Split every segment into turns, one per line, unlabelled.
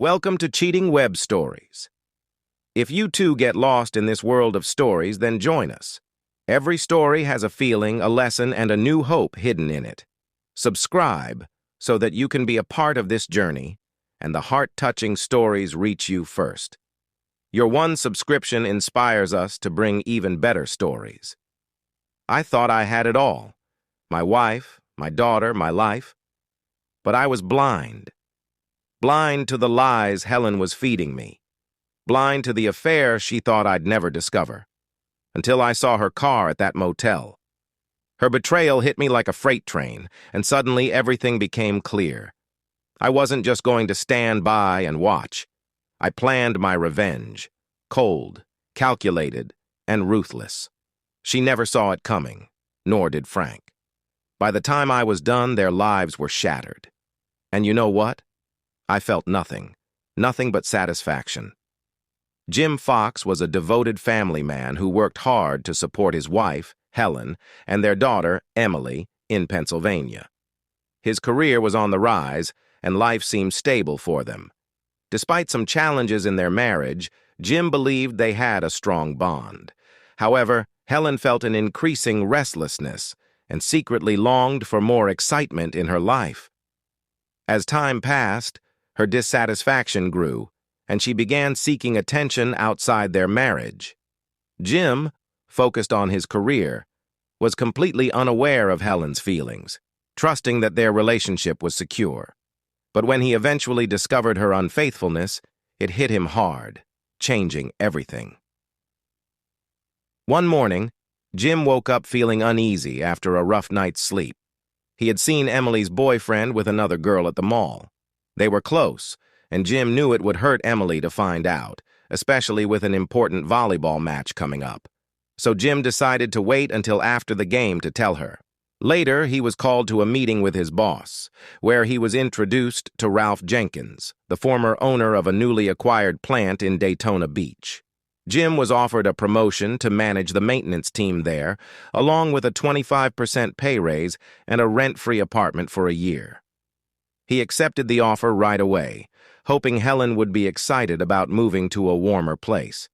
Welcome to Cheating Web Stories. If you too get lost in this world of stories, then join us. Every story has a feeling, a lesson, and a new hope hidden in it. Subscribe so that you can be a part of this journey and the heart-touching stories reach you first. Your one subscription inspires us to bring even better stories. I thought I had it all. My wife, my daughter, my life. But I was blind. Blind to the lies Helen was feeding me. Blind to the affair she thought I'd never discover. Until I saw her car at that motel. Her betrayal hit me like a freight train, and suddenly everything became clear. I wasn't just going to stand by and watch. I planned my revenge. Cold, calculated, and ruthless. She never saw it coming, nor did Frank. By the time I was done, their lives were shattered. And you know what? I felt nothing but satisfaction. Jim Fox was a devoted family man who worked hard to support his wife, Helen, and their daughter, Emily, in Pennsylvania. His career was on the rise, and life seemed stable for them. Despite some challenges in their marriage, Jim believed they had a strong bond. However, Helen felt an increasing restlessness and secretly longed for more excitement in her life. As time passed, her dissatisfaction grew, and she began seeking attention outside their marriage. Jim, focused on his career, was completely unaware of Helen's feelings, trusting that their relationship was secure. But when he eventually discovered her unfaithfulness, it hit him hard, changing everything. One morning, Jim woke up feeling uneasy after a rough night's sleep. He had seen Emily's boyfriend with another girl at the mall. They were close, and Jim knew it would hurt Emily to find out, especially with an important volleyball match coming up. So Jim decided to wait until after the game to tell her. Later, he was called to a meeting with his boss, where he was introduced to Ralph Jenkins, the former owner of a newly acquired plant in Daytona Beach. Jim was offered a promotion to manage the maintenance team there, along with a 25% pay raise and a rent-free apartment for a year. He accepted the offer right away, hoping Helen would be excited about moving to a warmer place.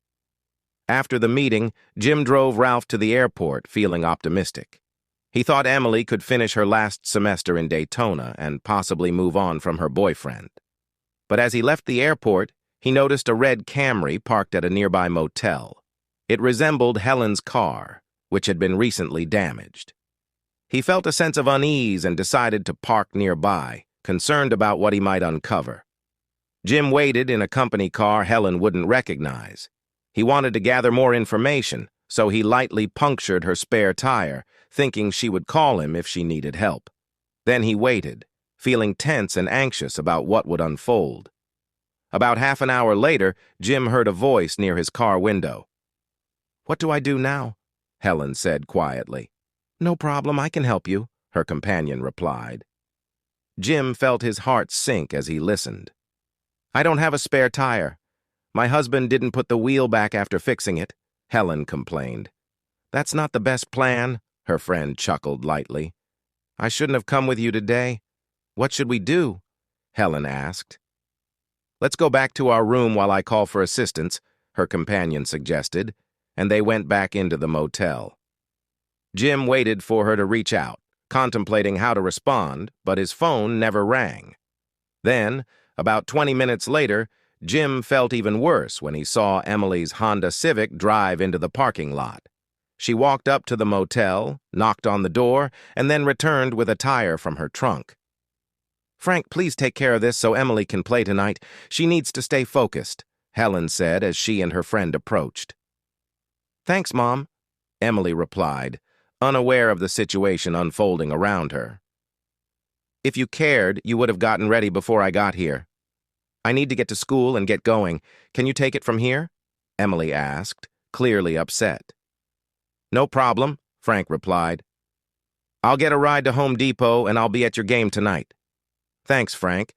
After the meeting, Jim drove Ralph to the airport, feeling optimistic. He thought Emily could finish her last semester in Daytona and possibly move on from her boyfriend. But as he left the airport, he noticed a red Camry parked at a nearby motel. It resembled Helen's car, which had been recently damaged. He felt a sense of unease and decided to park nearby, concerned about what he might uncover. Jim waited in a company car Helen wouldn't recognize. He wanted to gather more information, so he lightly punctured her spare tire, thinking she would call him if she needed help. Then he waited, feeling tense and anxious about what would unfold. About half an hour later, Jim heard a voice near his car window. "What do I do now?" Helen said quietly. "No problem, I can help you," her companion replied. Jim felt his heart sink as he listened. "I don't have a spare tire. My husband didn't put the wheel back after fixing it," Helen complained. "That's not the best plan," her friend chuckled lightly. "I shouldn't have come with you today. What should we do?" Helen asked. "Let's go back to our room while I call for assistance," her companion suggested, and they went back into the motel. Jim waited for her to reach out, contemplating how to respond, but his phone never rang. Then, about 20 minutes later, Jim felt even worse when he saw Emily's Honda Civic drive into the parking lot. She walked up to the motel, knocked on the door, and then returned with a tire from her trunk. "Frank, please take care of this so Emily can play tonight. She needs to stay focused," Helen said as she and her friend approached. "Thanks, Mom," Emily replied, unaware of the situation unfolding around her. "If you cared, you would have gotten ready before I got here. I need to get to school and get going. Can you take it from here?" Emily asked, clearly upset. "No problem," Frank replied. "I'll get a ride to Home Depot and I'll be at your game tonight." "Thanks, Frank.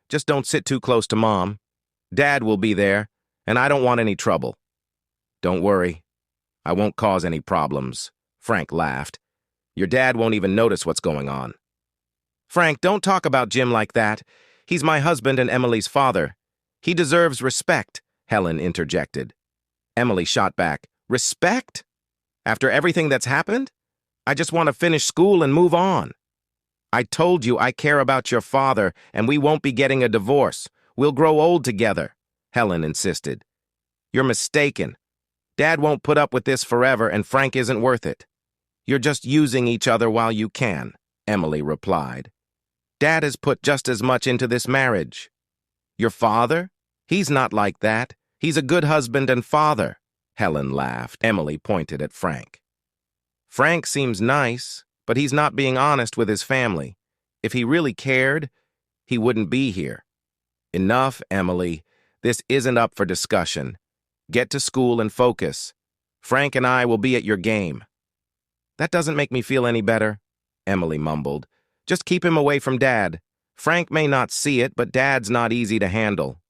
Just don't sit too close to Mom. Dad will be there, and I don't want any trouble." "Don't worry. I won't cause any problems," Frank laughed. "Your dad won't even notice what's going on." "Frank, don't talk about Jim like that. He's my husband and Emily's father. He deserves respect, Helen interjected. Emily shot back, respect? After everything that's happened? I just want to finish school and move on. I told you I care about your father, and we won't be getting a divorce. We'll grow old together, Helen insisted. You're mistaken. Dad won't put up with this forever, and Frank isn't worth it. You're just using each other while you can, Emily replied. Dad has put just as much into this marriage. Your father? He's not like that. He's a good husband and father, Helen laughed. Emily pointed at Frank. Frank seems nice, but he's not being honest with his family. If he really cared, he wouldn't be here. Enough, Emily. This isn't up for discussion. Get to school and focus. Frank and I will be at your game. That doesn't make me feel any better, Emily mumbled. Just keep him away from Dad. Frank may not see it, but Dad's not easy to handle.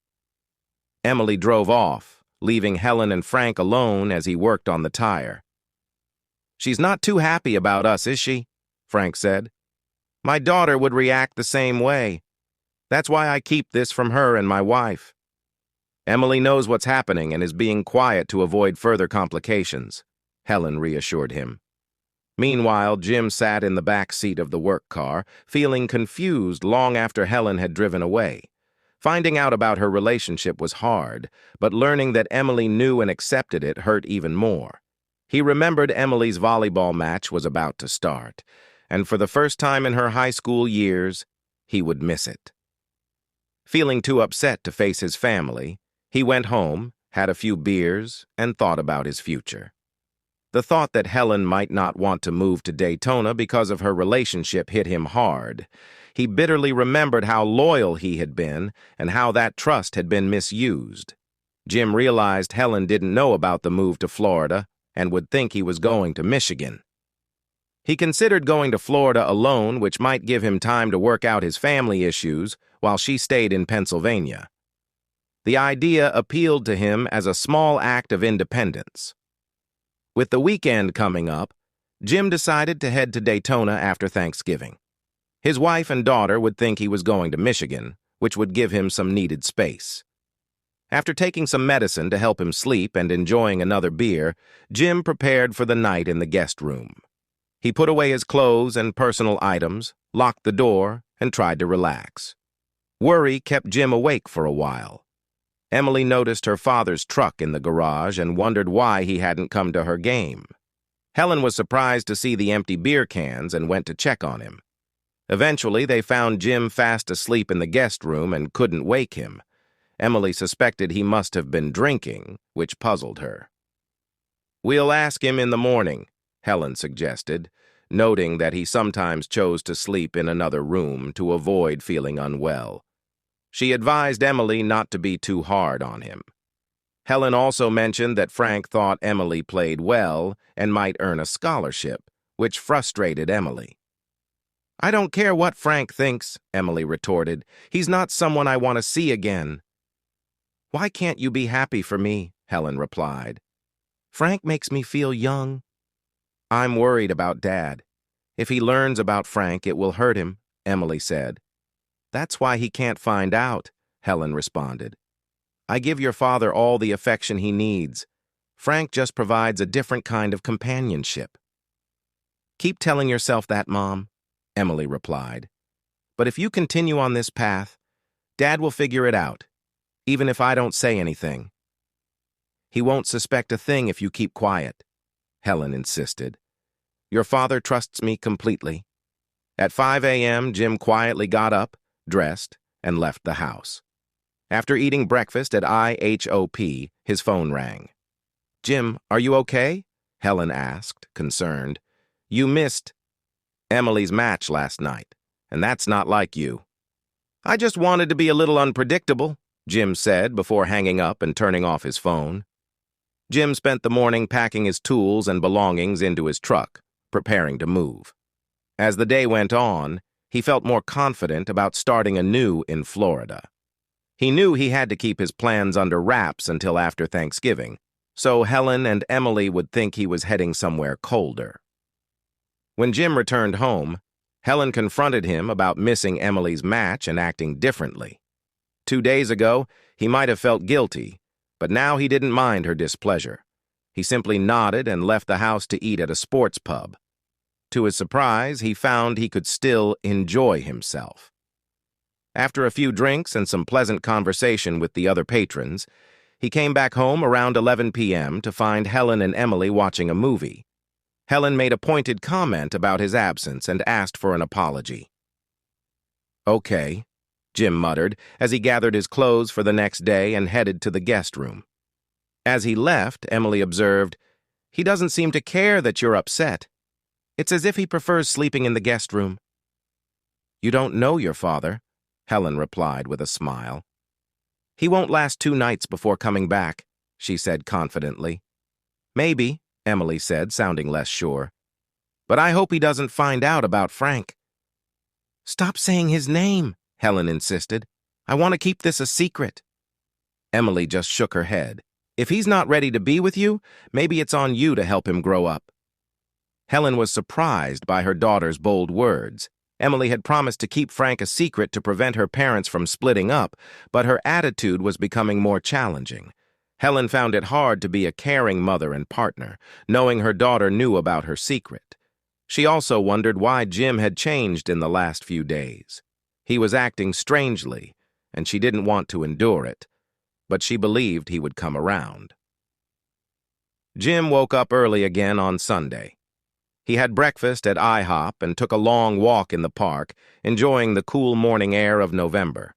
Emily drove off, leaving Helen and Frank alone as he worked on the tire. She's not too happy about us, is she? Frank said. My daughter would react the same way. That's why I keep this from her and my wife. Emily knows what's happening and is being quiet to avoid further complications, Helen reassured him. Meanwhile, Jim sat in the back seat of the work car, feeling confused long after Helen had driven away. Finding out about her relationship was hard, but learning that Emily knew and accepted it hurt even more. He remembered Emily's volleyball match was about to start, and for the first time in her high school years, he would miss it. Feeling too upset to face his family, he went home, had a few beers, and thought about his future. The thought that Helen might not want to move to Daytona because of her relationship hit him hard. He bitterly remembered how loyal he had been and how that trust had been misused. Jim realized Helen didn't know about the move to Florida and would think he was going to Michigan. He considered going to Florida alone, which might give him time to work out his family issues while she stayed in Pennsylvania. The idea appealed to him as a small act of independence. With the weekend coming up, Jim decided to head to Daytona after Thanksgiving. His wife and daughter would think he was going to Michigan, which would give him some needed space. After taking some medicine to help him sleep and enjoying another beer, Jim prepared for the night in the guest room. He put away his clothes and personal items, locked the door, and tried to relax. Worry kept Jim awake for a while. Emily noticed her father's truck in the garage and wondered why he hadn't come to her game. Helen was surprised to see the empty beer cans and went to check on him. Eventually, they found Jim fast asleep in the guest room and couldn't wake him. Emily suspected he must have been drinking, which puzzled her. We'll ask him in the morning, Helen suggested, noting that he sometimes chose to sleep in another room to avoid feeling unwell. She advised Emily not to be too hard on him. Helen also mentioned that Frank thought Emily played well and might earn a scholarship, which frustrated Emily. I don't care what Frank thinks, Emily retorted. He's not someone I want to see again. Why can't you be happy for me? Helen replied. Frank makes me feel young. I'm worried about Dad. If he learns about Frank, it will hurt him, Emily said. That's why he can't find out, Helen responded. I give your father all the affection he needs. Frank just provides a different kind of companionship. Keep telling yourself that, Mom, Emily replied. But if you continue on this path, Dad will figure it out, even if I don't say anything. He won't suspect a thing if you keep quiet, Helen insisted. Your father trusts me completely. At 5 a.m., Jim quietly got up, dressed, and left the house. After eating breakfast at IHOP, his phone rang. Jim, are you okay? Helen asked, concerned. You missed Emily's match last night, and that's not like you. I just wanted to be a little unpredictable, Jim said before hanging up and turning off his phone. Jim spent the morning packing his tools and belongings into his truck, preparing to move. As the day went on, he felt more confident about starting anew in Florida. He knew he had to keep his plans under wraps until after Thanksgiving, so Helen and Emily would think he was heading somewhere colder. When Jim returned home, Helen confronted him about missing Emily's match and acting differently. 2 days ago, he might have felt guilty, but now he didn't mind her displeasure. He simply nodded and left the house to eat at a sports pub. To his surprise, he found he could still enjoy himself. After a few drinks and some pleasant conversation with the other patrons, he came back home around 11 p.m. to find Helen and Emily watching a movie. Helen made a pointed comment about his absence and asked for an apology. "Okay," Jim muttered as he gathered his clothes for the next day and headed to the guest room. As he left, Emily observed, "He doesn't seem to care that you're upset. It's as if he prefers sleeping in the guest room." "You don't know your father," Helen replied with a smile. "He won't last 2 nights before coming back," she said confidently. "Maybe," Emily said, sounding less sure. "But I hope he doesn't find out about Frank." "Stop saying his name," Helen insisted. "I want to keep this a secret." Emily just shook her head. "If he's not ready to be with you, maybe it's on you to help him grow up." Helen was surprised by her daughter's bold words. Emily had promised to keep Frank a secret to prevent her parents from splitting up, but her attitude was becoming more challenging. Helen found it hard to be a caring mother and partner, knowing her daughter knew about her secret. She also wondered why Jim had changed in the last few days. He was acting strangely, and she didn't want to endure it, but she believed he would come around. Jim woke up early again on Sunday. He had breakfast at IHOP and took a long walk in the park, enjoying the cool morning air of November.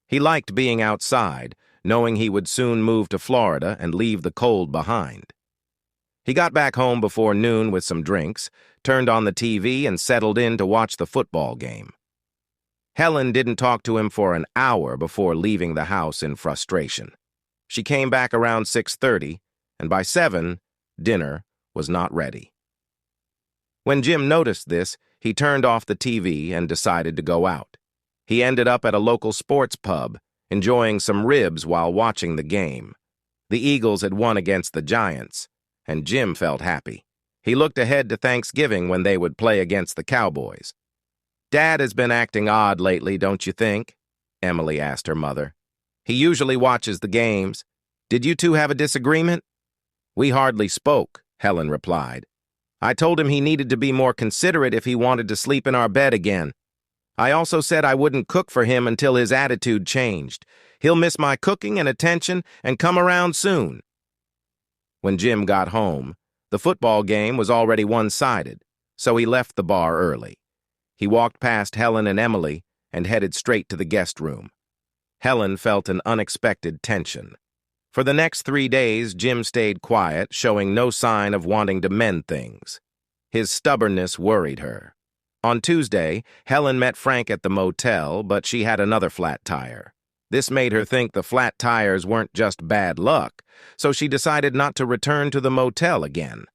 He liked being outside, knowing he would soon move to Florida and leave the cold behind. He got back home before noon with some drinks, turned on the TV, and settled in to watch the football game. Helen didn't talk to him for an hour before leaving the house in frustration. She came back around 6:30, and by 7, dinner was not ready. When Jim noticed this, he turned off the TV and decided to go out. He ended up at a local sports pub, enjoying some ribs while watching the game. The Eagles had won against the Giants, and Jim felt happy. He looked ahead to Thanksgiving when they would play against the Cowboys. "Dad has been acting odd lately, don't you think?" Emily asked her mother. "He usually watches the games. Did you two have a disagreement?" "We hardly spoke," Helen replied. "I told him he needed to be more considerate if he wanted to sleep in our bed again. I also said I wouldn't cook for him until his attitude changed. He'll miss my cooking and attention and come around soon." When Jim got home, the football game was already one-sided, so he left the bar early. He walked past Helen and Emily and headed straight to the guest room. Helen felt an unexpected tension. For the next 3 days, Jim stayed quiet, showing no sign of wanting to mend things. His stubbornness worried her. On Tuesday, Helen met Frank at the motel, but she had another flat tire. This made her think the flat tires weren't just bad luck, so she decided not to return to the motel again.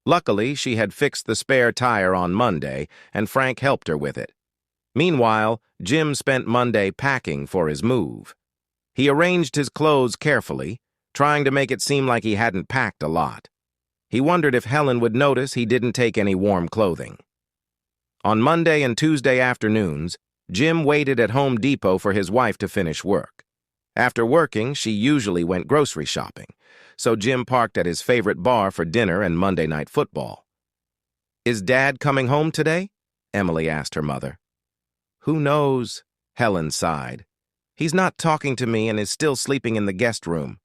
Luckily, she had fixed the spare tire on Monday, and Frank helped her with it. Meanwhile, Jim spent Monday packing for his move. He arranged his clothes carefully, trying to make it seem like he hadn't packed a lot. He wondered if Helen would notice he didn't take any warm clothing. On Monday and Tuesday afternoons, Jim waited at Home Depot for his wife to finish work. After working, she usually went grocery shopping, so Jim parked at his favorite bar for dinner and Monday Night Football. "Is Dad coming home today?" Emily asked her mother. "Who knows?" Helen sighed. "He's not talking to me and is still sleeping in the guest room."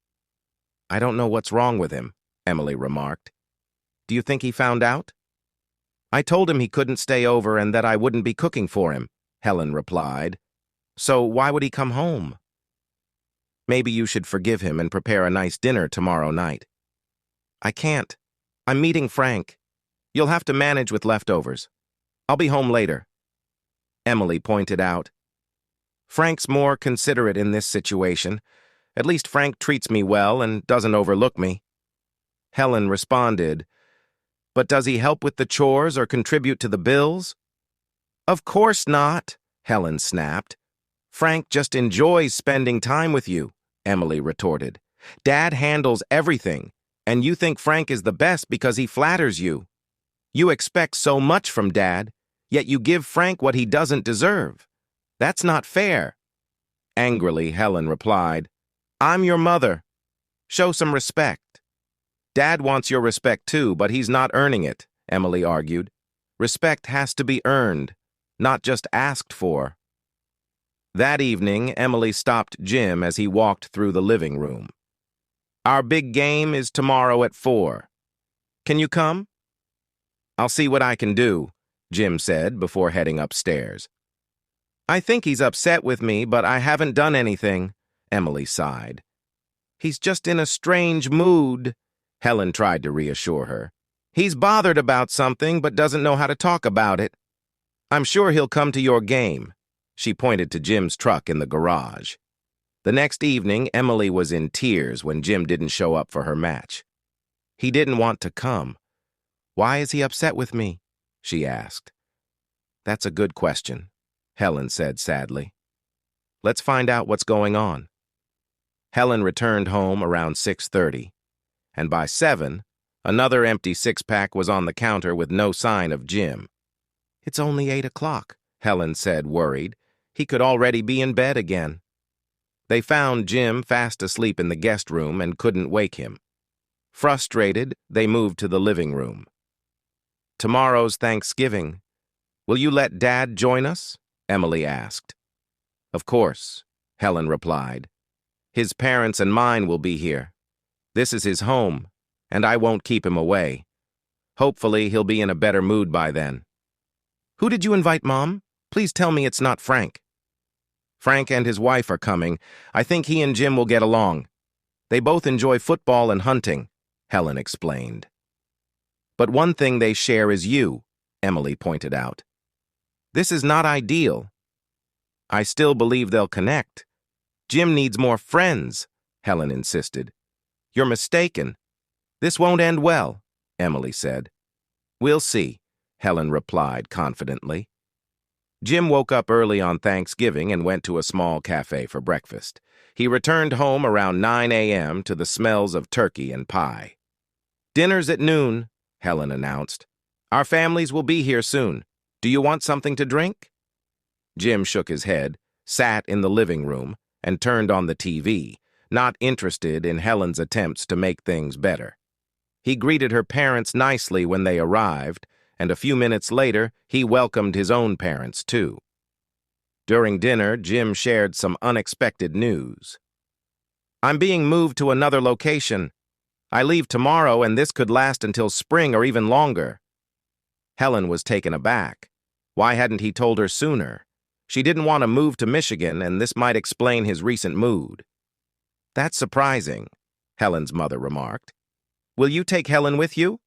"I don't know what's wrong with him," Emily remarked. "Do you think he found out?" "I told him he couldn't stay over and that I wouldn't be cooking for him," Helen replied. "So why would he come home?" "Maybe you should forgive him and prepare a nice dinner tomorrow night." "I can't. I'm meeting Frank. You'll have to manage with leftovers. I'll be home later." Emily pointed out. "Frank's more considerate in this situation. At least Frank treats me well and doesn't overlook me." Helen responded, "But does he help with the chores or contribute to the bills?" "Of course not," Helen snapped. "Frank just enjoys spending time with you," Emily retorted. "Dad handles everything, and you think Frank is the best because he flatters you. You expect so much from Dad, yet you give Frank what he doesn't deserve. That's not fair." Angrily, Helen replied, "I'm your mother. Show some respect." "Dad wants your respect too, but he's not earning it," Emily argued. "Respect has to be earned, not just asked for." That evening, Emily stopped Jim as he walked through the living room. "Our big game is tomorrow at 4. Can you come?" "I'll see what I can do," Jim said before heading upstairs. "I think he's upset with me, but I haven't done anything," Emily sighed. "He's just in a strange mood," Helen tried to reassure her. "He's bothered about something, but doesn't know how to talk about it. I'm sure he'll come to your game." She pointed to Jim's truck in the garage. The next evening, Emily was in tears when Jim didn't show up for her match. "He didn't want to come. Why is he upset with me?" she asked. "That's a good question," Helen said sadly. "Let's find out what's going on." Helen returned home around 6:30, and by 7, another empty six-pack was on the counter with no sign of Jim. "It's only 8 o'clock, Helen said, worried. "He could already be in bed again." They found Jim fast asleep in the guest room and couldn't wake him. Frustrated, they moved to the living room. "Tomorrow's Thanksgiving. Will you let Dad join us?" Emily asked. "Of course," Helen replied. "His parents and mine will be here. This is his home, and I won't keep him away. Hopefully, he'll be in a better mood by then." "Who did you invite, Mom? Please tell me it's not Frank." "Frank and his wife are coming. I think he and Jim will get along. They both enjoy football and hunting," Helen explained. "But one thing they share is you," Emily pointed out. "This is not ideal." "I still believe they'll connect. Jim needs more friends," Helen insisted. "You're mistaken. This won't end well," Emily said. "We'll see," Helen replied confidently. Jim woke up early on Thanksgiving and went to a small cafe for breakfast. He returned home around 9 a.m. to the smells of turkey and pie. "Dinner's at noon," Helen announced. "Our families will be here soon. Do you want something to drink?" Jim shook his head, sat in the living room, and turned on the TV, not interested in Helen's attempts to make things better. He greeted her parents nicely when they arrived, and a few minutes later, he welcomed his own parents, too. During dinner, Jim shared some unexpected news. "I'm being moved to another location. I leave tomorrow, and this could last until spring or even longer." Helen was taken aback. Why hadn't he told her sooner? She didn't want to move to Michigan, and this might explain his recent mood. "That's surprising," Helen's mother remarked. "Will you take Helen with you?"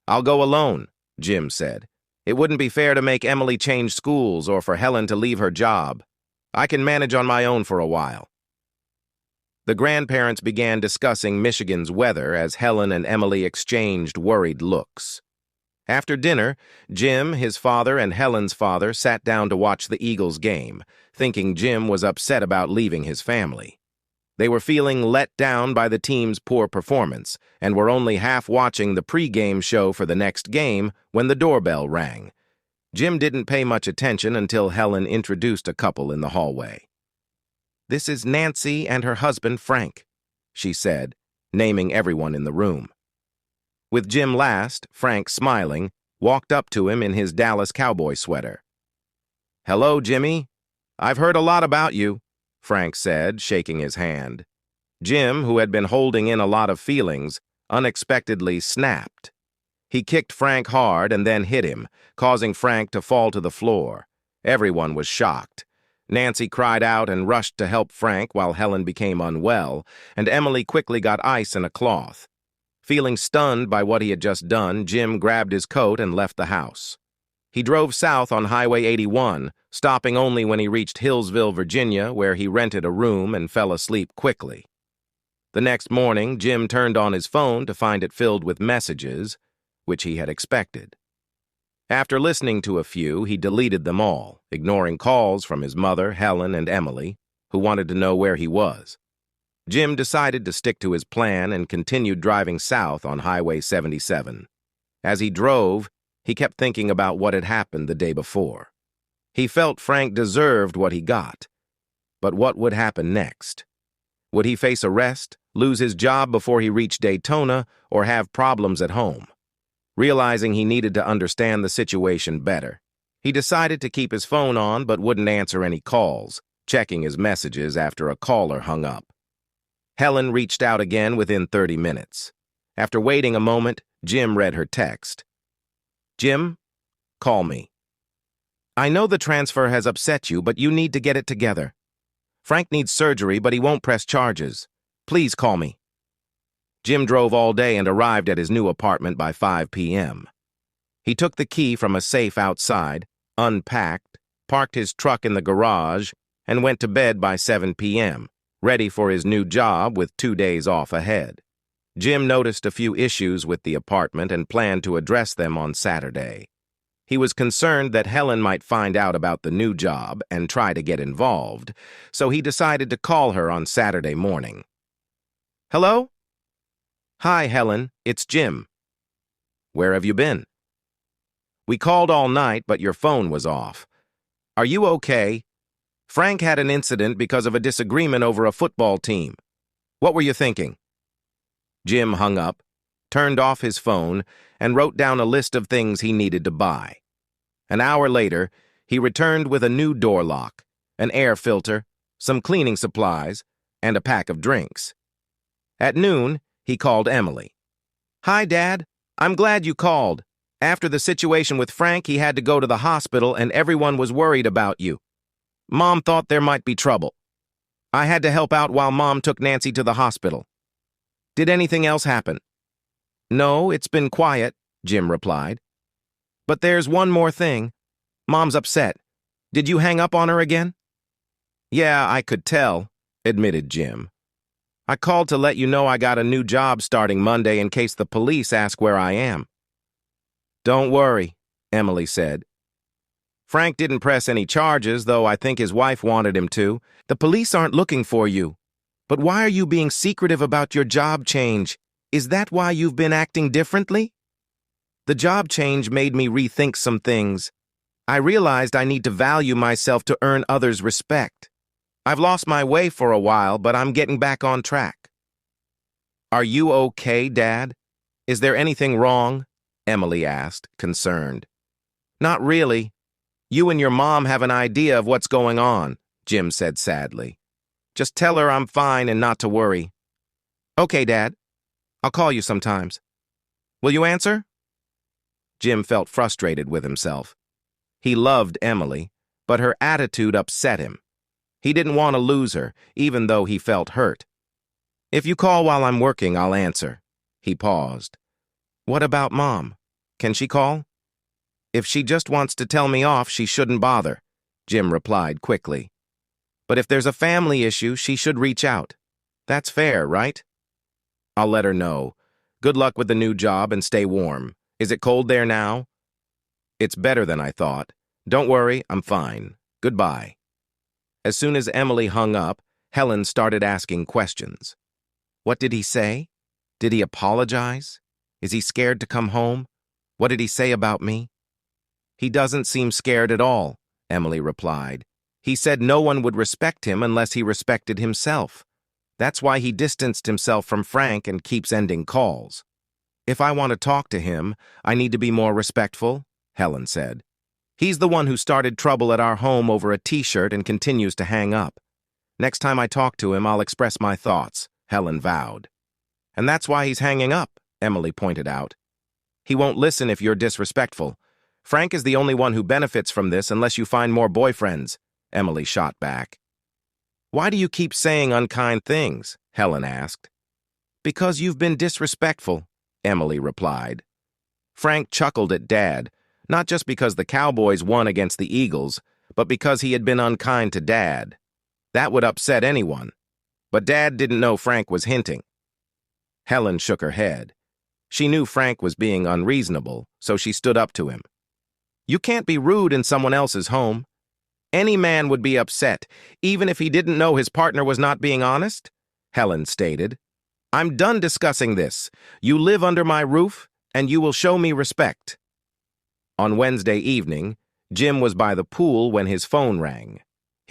"I'll go alone," Jim said. "It wouldn't be fair to make Emily change schools or for Helen to leave her job. I can manage on my own for a while." The grandparents began discussing Michigan's weather as Helen and Emily exchanged worried looks. After dinner, Jim, his father, and Helen's father sat down to watch the Eagles game, thinking Jim was upset about leaving his family. They were feeling let down by the team's poor performance and were only half watching the pre-game show for the next game when the doorbell rang. Jim didn't pay much attention until Helen introduced a couple in the hallway. "This is Nancy and her husband, Frank," she said, naming everyone in the room. With Jim last, Frank, smiling, walked up to him in his Dallas Cowboy sweater. "Hello, Jimmy. I've heard a lot about you," Frank said, shaking his hand. Jim, who had been holding in a lot of feelings, unexpectedly snapped. He kicked Frank hard and then hit him, causing Frank to fall to the floor. Everyone was shocked. Nancy cried out and rushed to help Frank while Helen became unwell, and Emily quickly got ice and a cloth. Feeling stunned by what he had just done, Jim grabbed his coat and left the house. He drove south on Highway 81, stopping only when he reached Hillsville, Virginia, where he rented a room and fell asleep quickly. The next morning, Jim turned on his phone to find it filled with messages, which he had expected. After listening to a few, he deleted them all, ignoring calls from his mother, Helen, and Emily, who wanted to know where he was. Jim decided to stick to his plan and continued driving south on Highway 77. As he drove, he kept thinking about what had happened the day before. He felt Frank deserved what he got. But what would happen next? Would he face arrest, lose his job before he reached Daytona, or have problems at home? Realizing he needed to understand the situation better, he decided to keep his phone on but wouldn't answer any calls, checking his messages after a caller hung up. Helen reached out again within 30 minutes. After waiting a moment, Jim read her text. "Jim, call me. I know the transfer has upset you, but you need to get it together. Frank needs surgery, but he won't press charges. Please call me." Jim drove all day and arrived at his new apartment by 5 p.m. He took the key from a safe outside, unpacked, parked his truck in the garage, and went to bed by 7 p.m., ready for his new job with 2 days off ahead. Jim noticed a few issues with the apartment and planned to address them on Saturday. He was concerned that Helen might find out about the new job and try to get involved, so he decided to call her on Saturday morning. "Hello?" "Hi, Helen. It's Jim." "Where have you been?" "We called all night, but your phone was off. Are you okay? Frank had an incident because of a disagreement over a football team. What were you thinking?" Jim hung up, turned off his phone, and wrote down a list of things he needed to buy. An hour later, he returned with a new door lock, an air filter, some cleaning supplies, and a pack of drinks. At noon, he called Emily. "Hi, Dad. I'm glad you called. After the situation with Frank, he had to go to the hospital and everyone was worried about you. Mom thought there might be trouble. I had to help out while Mom took Nancy to the hospital. Did anything else happen?" "No, it's been quiet," Jim replied. "But there's one more thing. Mom's upset. Did you hang up on her again?" "Yeah, I could tell," admitted Jim. "I called to let you know I got a new job starting Monday in case the police ask where I am." "Don't worry," Emily said. "Frank didn't press any charges, though I think his wife wanted him to. The police aren't looking for you. But why are you being secretive about your job change? Is that why you've been acting differently?" "The job change made me rethink some things. I realized I need to value myself to earn others' respect. I've lost my way for a while, but I'm getting back on track." "Are you okay, Dad? Is there anything wrong?" Emily asked, concerned. "Not really. You and your mom have an idea of what's going on," Jim said sadly. "Just tell her I'm fine and not to worry." "Okay, Dad. I'll call you sometimes. Will you answer?" Jim felt frustrated with himself. He loved Emily, but her attitude upset him. He didn't want to lose her, even though he felt hurt. "If you call while I'm working, I'll answer." He paused. "What about Mom? Can she call?" "If she just wants to tell me off, she shouldn't bother," Jim replied quickly. "But if there's a family issue, she should reach out. That's fair, right?" "I'll let her know. Good luck with the new job and stay warm. Is it cold there now?" "It's better than I thought. Don't worry, I'm fine. Goodbye." As soon as Emily hung up, Helen started asking questions. What did he say? Did he apologize? Is he scared to come home? What did he say about me? "He doesn't seem scared at all," Emily replied. "He said no one would respect him unless he respected himself. That's why he distanced himself from Frank and keeps ending calls." "If I want to talk to him, I need to be more respectful," Helen said. "He's the one who started trouble at our home over a t-shirt and continues to hang up. Next time I talk to him, I'll express my thoughts," Helen vowed. "And that's why he's hanging up," Emily pointed out. "He won't listen if you're disrespectful. Frank is the only one who benefits from this unless you find more boyfriends," Emily shot back. "Why do you keep saying unkind things?" Helen asked. "Because you've been disrespectful," Emily replied. Frank chuckled at Dad, not just because the Cowboys won against the Eagles, but because he had been unkind to Dad. That would upset anyone. But Dad didn't know Frank was hinting. Helen shook her head. She knew Frank was being unreasonable, so she stood up to him. "You can't be rude in someone else's home. Any man would be upset, even if he didn't know his partner was not being honest," Helen stated. "I'm done discussing this. You live under my roof, and you will show me respect." On Wednesday evening, Jim was by the pool when his phone rang.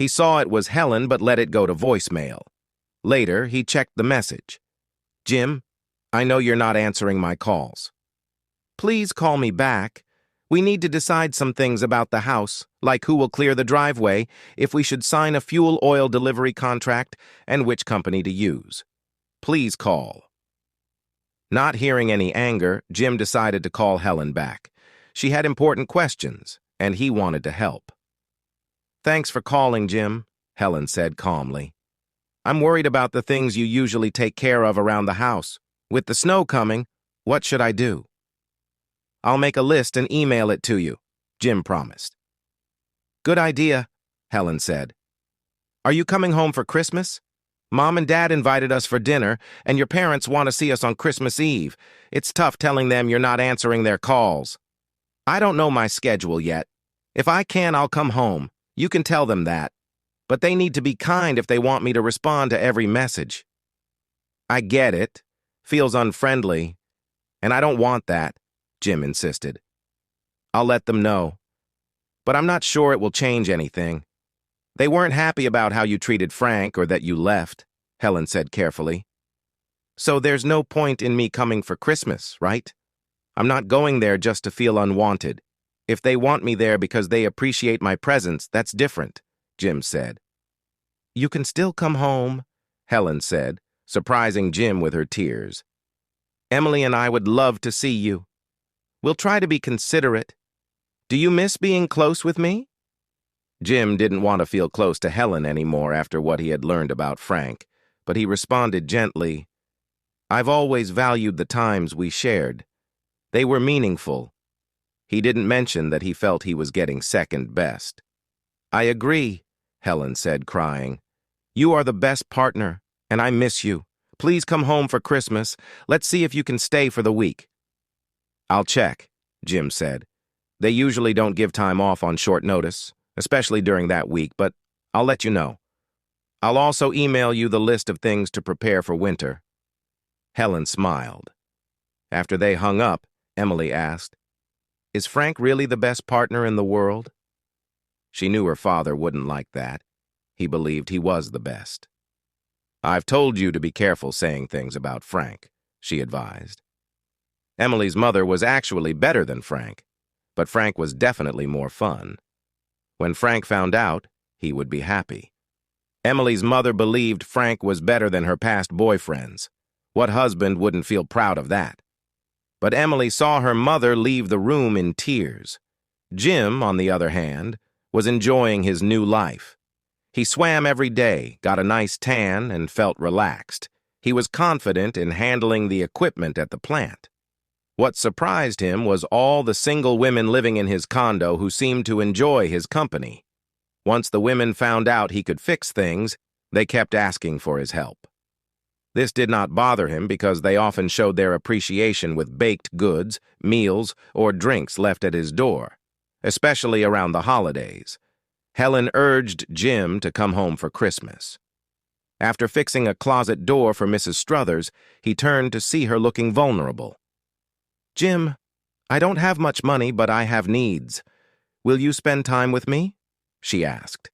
He saw it was Helen but let it go to voicemail. Later, he checked the message. Jim, I know you're not answering my calls. Please call me back. We need to decide some things about the house, like who will clear the driveway, if we should sign a fuel oil delivery contract, and which company to use. Please call. Not hearing any anger, Jim decided to call Helen back. She had important questions, and he wanted to help. Thanks for calling, Jim, Helen said calmly. I'm worried about the things you usually take care of around the house. With the snow coming, what should I do? I'll make a list and email it to you, Jim promised. Good idea, Helen said. Are you coming home for Christmas? Mom and Dad invited us for dinner, and your parents want to see us on Christmas Eve. It's tough telling them you're not answering their calls. I don't know my schedule yet. If I can, I'll come home. You can tell them that. But they need to be kind if they want me to respond to every message. I get it. Feels unfriendly. And I don't want that, Jim insisted. I'll let them know. But I'm not sure it will change anything. They weren't happy about how you treated Frank or that you left, Helen said carefully. So there's no point in me coming for Christmas, right? I'm not going there just to feel unwanted. If they want me there because they appreciate my presence, that's different, Jim said. You can still come home, Helen said, surprising Jim with her tears. Emily and I would love to see you. We'll try to be considerate. Do you miss being close with me? Jim didn't want to feel close to Helen anymore after what he had learned about Frank, but he responded gently, I've always valued the times we shared. They were meaningful. He didn't mention that he felt he was getting second best. I agree, Helen said, crying. You are the best partner, and I miss you. Please come home for Christmas. Let's see if you can stay for the week. I'll check, Jim said. They usually don't give time off on short notice, especially during that week, but I'll let you know. I'll also email you the list of things to prepare for winter. Helen smiled. After they hung up, Emily asked, Is Frank really the best partner in the world? She knew her father wouldn't like that. He believed he was the best. I've told you to be careful saying things about Frank, she advised. Emily's mother was actually better than Frank, but Frank was definitely more fun. When Frank found out, he would be happy. Emily's mother believed Frank was better than her past boyfriends. What husband wouldn't feel proud of that? But Emily saw her mother leave the room in tears. Jim, on the other hand, was enjoying his new life. He swam every day, got a nice tan, and felt relaxed. He was confident in handling the equipment at the plant. What surprised him was all the single women living in his condo who seemed to enjoy his company. Once the women found out he could fix things, they kept asking for his help. This did not bother him because they often showed their appreciation with baked goods, meals, or drinks left at his door, especially around the holidays. Helen urged Jim to come home for Christmas. After fixing a closet door for Mrs. Struthers, he turned to see her looking vulnerable. Jim, I don't have much money, but I have needs. Will you spend time with me? She asked.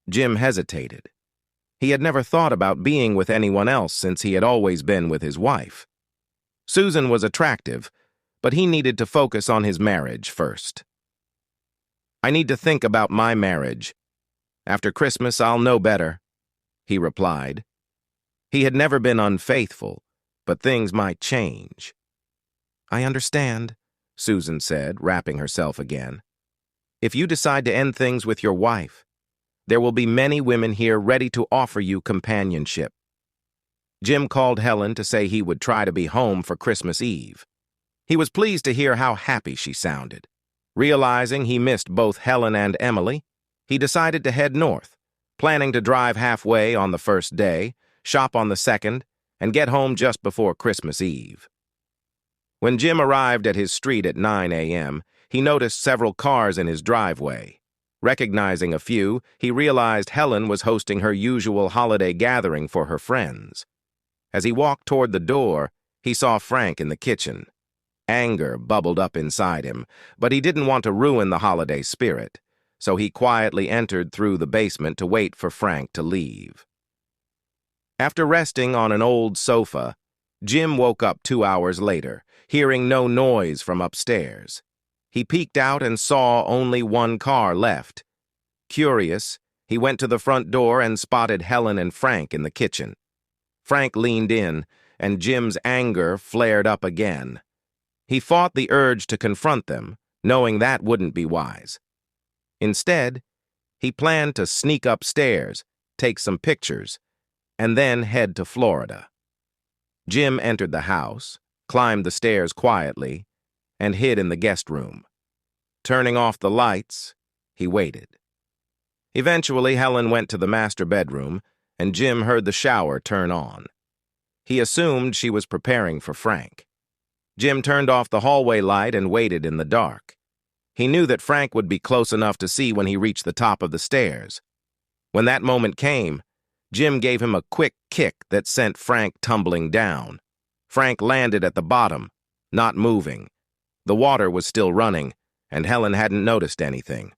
Jim hesitated. He had never thought about being with anyone else since he had always been with his wife. Susan was attractive, but he needed to focus on his marriage first. I need to think about my marriage. After Christmas, I'll know better, he replied. He had never been unfaithful, but things might change. I understand, Susan said, wrapping herself again. If you decide to end things with your wife, there will be many women here ready to offer you companionship. Jim called Helen to say he would try to be home for Christmas Eve. He was pleased to hear how happy she sounded. Realizing he missed both Helen and Emily, he decided to head north, planning to drive halfway on the first day, shop on the second, and get home just before Christmas Eve. When Jim arrived at his street at 9 a.m., he noticed several cars in his driveway. Recognizing a few, he realized Helen was hosting her usual holiday gathering for her friends. As he walked toward the door, he saw Frank in the kitchen. Anger bubbled up inside him, but he didn't want to ruin the holiday spirit. so he quietly entered through the basement to wait for Frank to leave. After resting on an old sofa, Jim woke up 2 hours later, hearing no noise from upstairs. He peeked out and saw only one car left. Curious, he went to the front door and spotted Helen and Frank in the kitchen. Frank leaned in, and Jim's anger flared up again. He fought the urge to confront them, knowing that wouldn't be wise. Instead, he planned to sneak upstairs, take some pictures, and then head to Florida. Jim entered the house, climbed the stairs quietly, and hid in the guest room. Turning off the lights, he waited. Eventually, Helen went to the master bedroom, and Jim heard the shower turn on. He assumed she was preparing for Frank. Jim turned off the hallway light and waited in the dark. He knew that Frank would be close enough to see when he reached the top of the stairs. When that moment came, Jim gave him a quick kick that sent Frank tumbling down. Frank landed at the bottom, not moving. The water was still running, and Helen hadn't noticed anything.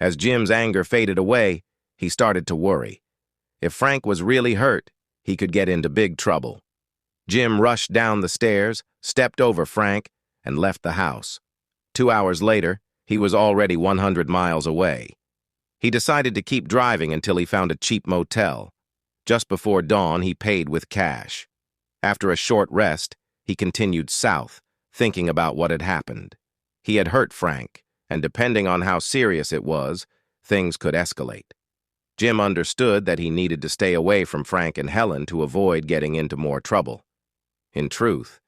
As Jim's anger faded away, he started to worry. If Frank was really hurt, he could get into big trouble. Jim rushed down the stairs, stepped over Frank, and left the house. 2 hours later, he was already 100 miles away. He decided to keep driving until he found a cheap motel. Just before dawn, he paid with cash. After a short rest, he continued south, thinking about what had happened. He had hurt Frank, and depending on how serious it was, things could escalate. Jim understood that he needed to stay away from Frank and Helen to avoid getting into more trouble. In truth,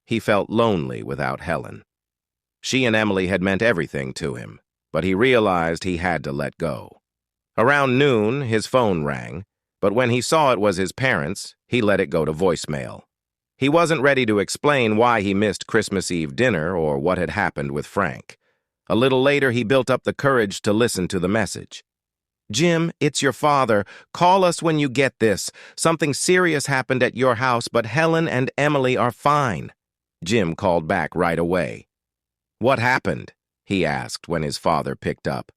he felt lonely without Helen. She and Emily had meant everything to him, but he realized he had to let go. Around noon, his phone rang, but when he saw it was his parents, he let it go to voicemail. He wasn't ready to explain why he missed Christmas Eve dinner or what had happened with Frank. A little later, he built up the courage to listen to the message. "Jim, it's your father. Call us when you get this. Something serious happened at your house, but Helen and Emily are fine." Jim called back right away. "What happened?" he asked when his father picked up.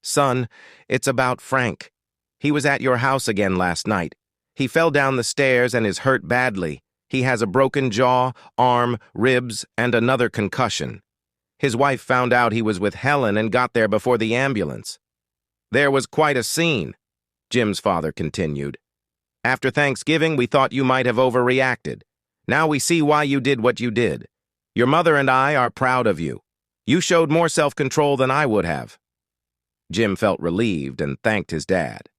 "Son, it's about Frank. He was at your house again last night. He fell down the stairs and is hurt badly. He has a broken jaw, arm, ribs, and another concussion. His wife found out he was with Helen and got there before the ambulance. There was quite a scene," Jim's father continued. "After Thanksgiving, we thought you might have overreacted. Now we see why you did what you did. Your mother and I are proud of you. You showed more self-control than I would have." Jim felt relieved and thanked his dad.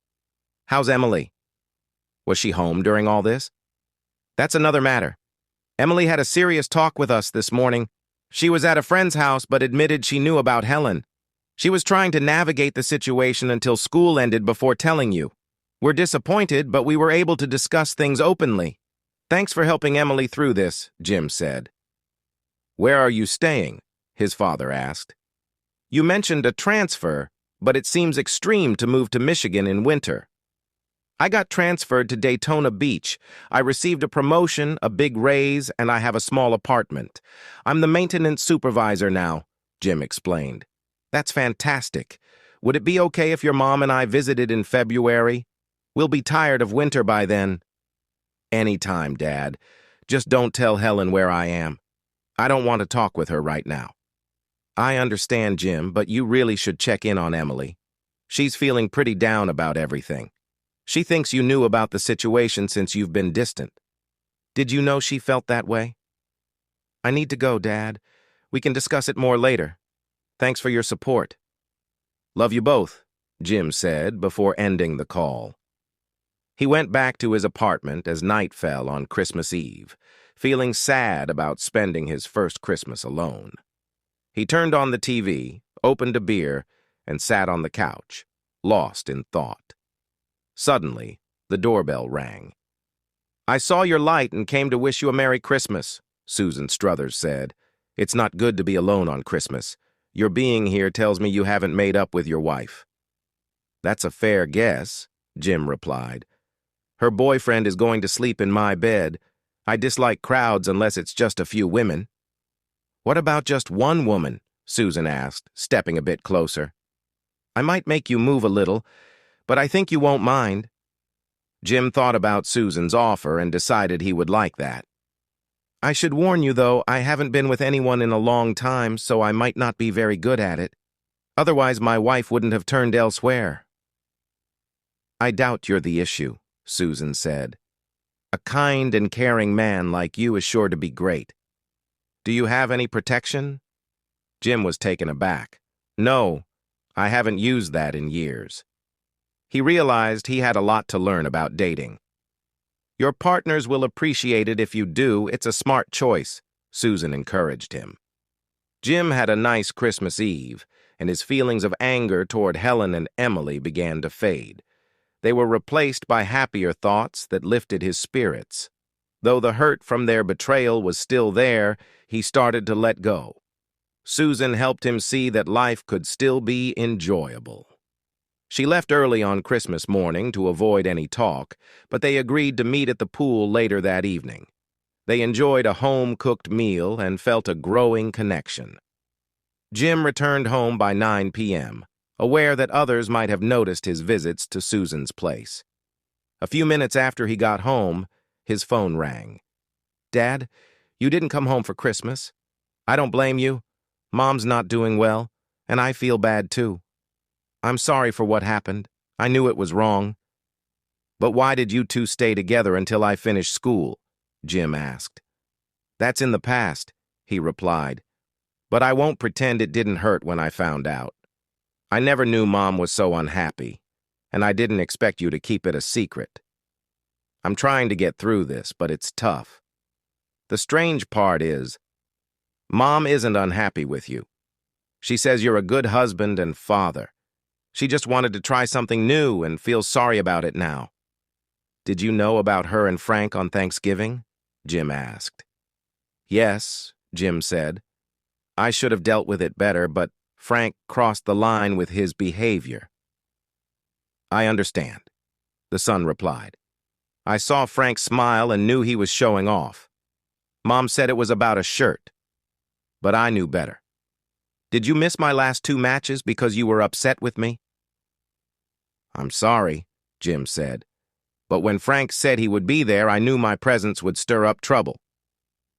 "How's Emily? Was she home during all this?" "That's another matter. Emily had a serious talk with us this morning. She was at a friend's house but admitted she knew about Helen. She was trying to navigate the situation until school ended before telling you. We're disappointed, but we were able to discuss things openly. Thanks for helping Emily through this," Jim said. "Where are you staying?" his father asked. "You mentioned a transfer, but it seems extreme to move to Michigan in winter." "I got transferred to Daytona Beach. I received a promotion, a big raise, and I have a small apartment. I'm the maintenance supervisor now," Jim explained. "That's fantastic. Would it be okay if your mom and I visited in February? We'll be tired of winter by then." "Anytime, Dad. Just don't tell Helen where I am. I don't want to talk with her right now." "I understand, Jim, but you really should check in on Emily. She's feeling pretty down about everything. She thinks you knew about the situation since you've been distant. Did you know she felt that way?" "I need to go, Dad. We can discuss it more later. Thanks for your support." "Love you both," Jim said before ending the call. He went back to his apartment as night fell on Christmas Eve, feeling sad about spending his first Christmas alone. He turned on the TV, opened a beer, and sat on the couch, lost in thought. Suddenly, the doorbell rang. "I saw your light and came to wish you a Merry Christmas," Susan Struthers said. "It's not good to be alone on Christmas. Your being here tells me you haven't made up with your wife." "That's a fair guess," Jim replied. "Her boyfriend is going to sleep in my bed. I dislike crowds unless it's just a few women." "What about just one woman?" Susan asked, stepping a bit closer. I might make you move a little, but I think you won't mind. Jim thought about Susan's offer and decided he would like that. I should warn you, though, I haven't been with anyone in a long time, so I might not be very good at it. Otherwise, my wife wouldn't have turned elsewhere. I doubt you're the issue, Susan said. A kind and caring man like you is sure to be great. Do you have any protection? Jim was taken aback. No, I haven't used that in years. He realized he had a lot to learn about dating. Your partners will appreciate it if you do. It's a smart choice, Susan encouraged him. Jim had a nice Christmas Eve, and his feelings of anger toward Helen and Emily began to fade. They were replaced by happier thoughts that lifted his spirits. Though the hurt from their betrayal was still there, he started to let go. Susan helped him see that life could still be enjoyable. She left early on Christmas morning to avoid any talk, but they agreed to meet at the pool later that evening. They enjoyed a home-cooked meal and felt a growing connection. Jim returned home by 9 p.m., aware that others might have noticed his visits to Susan's place. A few minutes after he got home, his phone rang. Dad, you didn't come home for Christmas. I don't blame you. Mom's not doing well, and I feel bad too. I'm sorry for what happened. I knew it was wrong. But why did you two stay together until I finished school? Jim asked. That's in the past, he replied. But I won't pretend it didn't hurt when I found out. I never knew Mom was so unhappy, and I didn't expect you to keep it a secret. I'm trying to get through this, but it's tough. The strange part is, Mom isn't unhappy with you. She says you're a good husband and father. She just wanted to try something new and feels sorry about it now. Did you know about her and Frank on Thanksgiving? Jim asked. Yes, Jim said. I should have dealt with it better, but Frank crossed the line with his behavior. I understand, the son replied. I saw Frank smile and knew he was showing off. Mom said it was about a shirt, but I knew better. Did you miss my last 2 matches because you were upset with me? I'm sorry, Jim said. But when Frank said he would be there, I knew my presence would stir up trouble.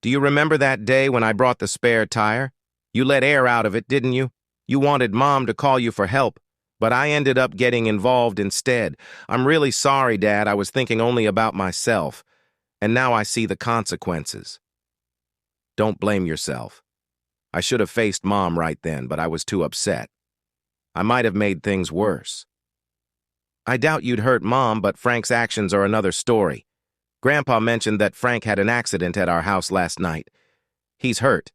Do you remember that day when I brought the spare tire? You let air out of it, didn't you? You wanted Mom to call you for help, but I ended up getting involved instead. I'm really sorry, Dad. I was thinking only about myself, and now I see the consequences. Don't blame yourself. I should have faced Mom right then, but I was too upset. I might have made things worse. I doubt you'd hurt Mom, but Frank's actions are another story. Grandpa mentioned that Frank had an accident at our house last night. He's hurt,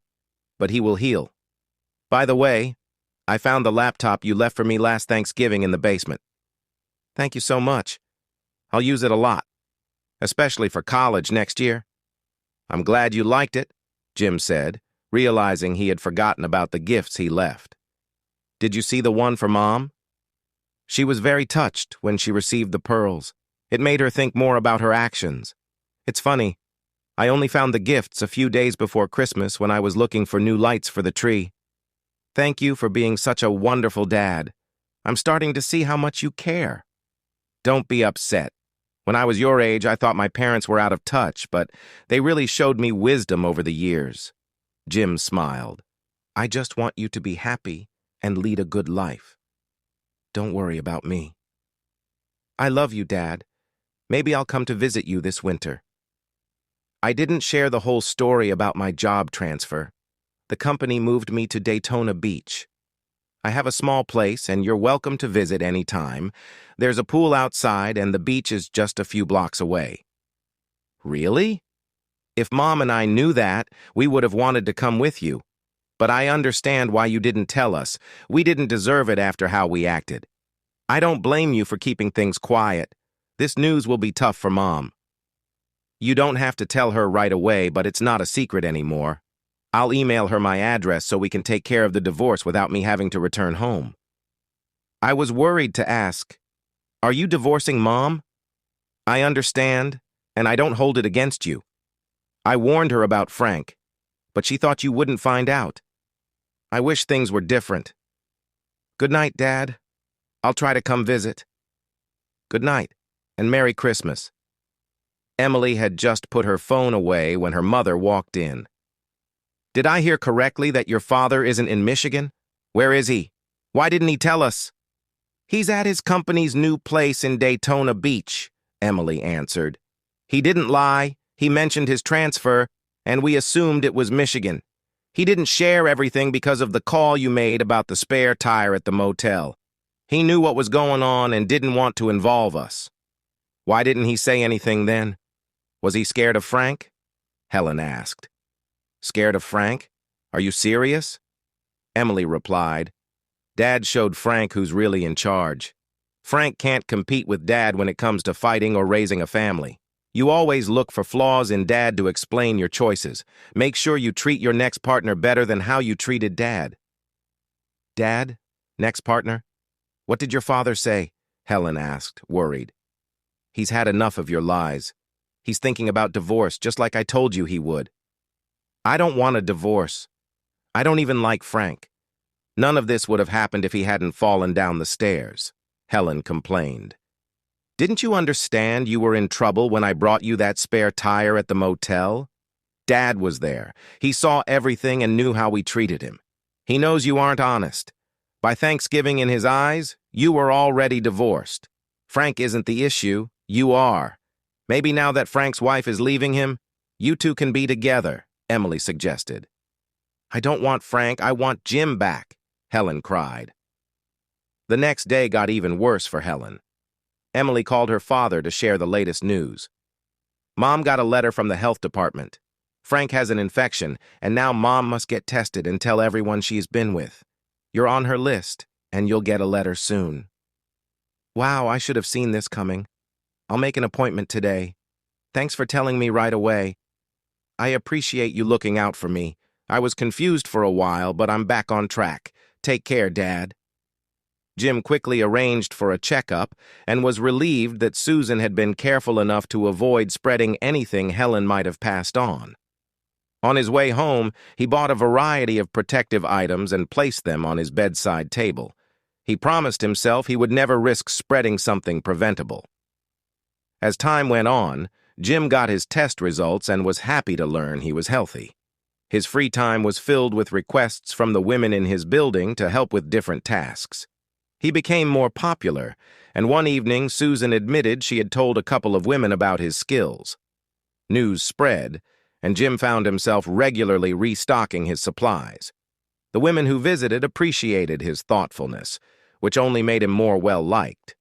but he will heal. By the way, I found the laptop you left for me last Thanksgiving in the basement. Thank you so much. I'll use it a lot, especially for college next year. I'm glad you liked it, Jim said, realizing he had forgotten about the gifts he left. Did you see the one for Mom? She was very touched when she received the pearls. It made her think more about her actions. It's funny, I only found the gifts a few days before Christmas when I was looking for new lights for the tree. Thank you for being such a wonderful dad. I'm starting to see how much you care. Don't be upset. When I was your age, I thought my parents were out of touch, but they really showed me wisdom over the years. Jim smiled. I just want you to be happy and lead a good life. Don't worry about me. I love you, Dad. Maybe I'll come to visit you this winter. I didn't share the whole story about my job transfer. The company moved me to Daytona Beach. I have a small place, and you're welcome to visit any time. There's a pool outside, and the beach is just a few blocks away. Really? If Mom and I knew that, we would have wanted to come with you. But I understand why you didn't tell us. We didn't deserve it after how we acted. I don't blame you for keeping things quiet. This news will be tough for Mom. You don't have to tell her right away, but it's not a secret anymore. I'll email her my address so we can take care of the divorce without me having to return home. I was worried to ask, are you divorcing Mom? I understand, and I don't hold it against you. I warned her about Frank, but she thought you wouldn't find out. I wish things were different. Good night, Dad. I'll try to come visit. Good night, and Merry Christmas. Emily had just put her phone away when her mother walked in. Did I hear correctly that your father isn't in Michigan? Where is he? Why didn't he tell us? He's at his company's new place in Daytona Beach, Emily answered. He didn't lie. He mentioned his transfer, and we assumed it was Michigan. He didn't share everything because of the call you made about the spare tire at the motel. He knew what was going on and didn't want to involve us. Why didn't he say anything then? Was he scared of Frank? Helen asked. Scared of Frank? Are you serious? Emily replied. Dad showed Frank who's really in charge. Frank can't compete with Dad when it comes to fighting or raising a family. You always look for flaws in Dad to explain your choices. Make sure you treat your next partner better than how you treated Dad. Dad? Next partner? What did your father say? Helen asked, worried. He's had enough of your lies. He's thinking about divorce, just like I told you he would. I don't want a divorce. I don't even like Frank. None of this would have happened if he hadn't fallen down the stairs, Helen complained. Didn't you understand you were in trouble when I brought you that spare tire at the motel? Dad was there. He saw everything and knew how we treated him. He knows you aren't honest. By Thanksgiving in his eyes, you were already divorced. Frank isn't the issue. You are. Maybe now that Frank's wife is leaving him, you two can be together, Emily suggested. I don't want Frank. I want Jim back, Helen cried. The next day got even worse for Helen. Emily called her father to share the latest news. Mom got a letter from the health department. Frank has an infection, and now Mom must get tested and tell everyone she's been with. You're on her list, and you'll get a letter soon. Wow, I should have seen this coming. I'll make an appointment today. Thanks for telling me right away. I appreciate you looking out for me. I was confused for a while, but I'm back on track. Take care, Dad. Jim quickly arranged for a checkup and was relieved that Susan had been careful enough to avoid spreading anything Helen might have passed on. On his way home, he bought a variety of protective items and placed them on his bedside table. He promised himself he would never risk spreading something preventable. As time went on, Jim got his test results and was happy to learn he was healthy. His free time was filled with requests from the women in his building to help with different tasks. He became more popular, and one evening Susan admitted she had told a couple of women about his skills. News spread, and Jim found himself regularly restocking his supplies. The women who visited appreciated his thoughtfulness, which only made him more well-liked.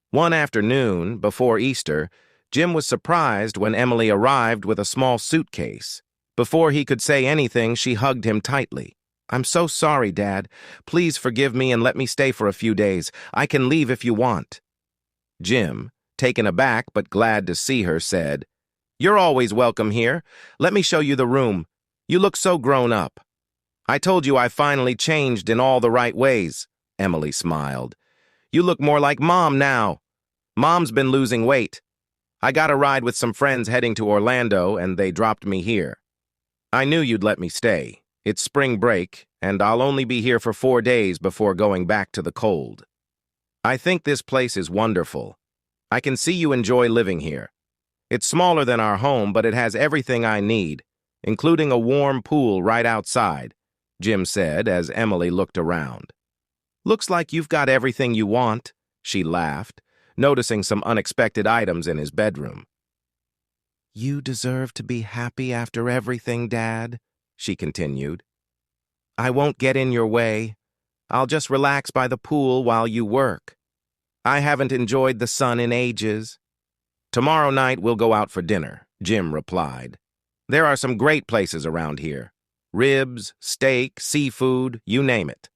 One afternoon, before Easter, Jim was surprised when Emily arrived with a small suitcase. Before he could say anything, she hugged him tightly. I'm so sorry, Dad. Please forgive me and let me stay for a few days. I can leave if you want. Jim, taken aback but glad to see her, said, You're always welcome here. Let me show you the room. You look so grown up. I told you I finally changed in all the right ways, Emily smiled. You look more like Mom now. Mom's been losing weight. I got a ride with some friends heading to Orlando, and they dropped me here. I knew you'd let me stay. It's spring break, and I'll only be here for 4 days before going back to the cold. I think this place is wonderful. I can see you enjoy living here. It's smaller than our home, but it has everything I need, including a warm pool right outside, Jim said as Emily looked around. Looks like you've got everything you want, she laughed, noticing some unexpected items in his bedroom. You deserve to be happy after everything, Dad, she continued. I won't get in your way. I'll just relax by the pool while you work. I haven't enjoyed the sun in ages. Tomorrow night we'll go out for dinner, Jim replied. There are some great places around here. Ribs, steak, seafood, you name it.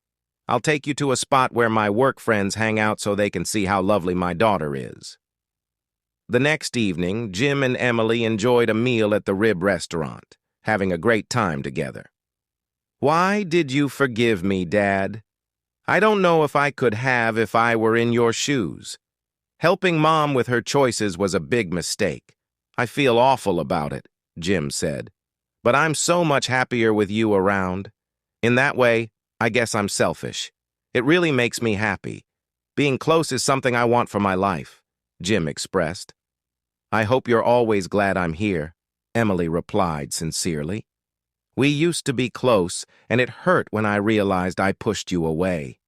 I'll take you to a spot where my work friends hang out so they can see how lovely my daughter is. The next evening, Jim and Emily enjoyed a meal at the rib restaurant, having a great time together. Why did you forgive me, Dad? I don't know if I could have if I were in your shoes. Helping Mom with her choices was a big mistake. I feel awful about it, Jim said. But I'm so much happier with you around. In that way, I guess I'm selfish. It really makes me happy. Being close is something I want for my life, Jim expressed. I hope you're always glad I'm here, Emily replied sincerely. We used to be close, and it hurt when I realized I pushed you away.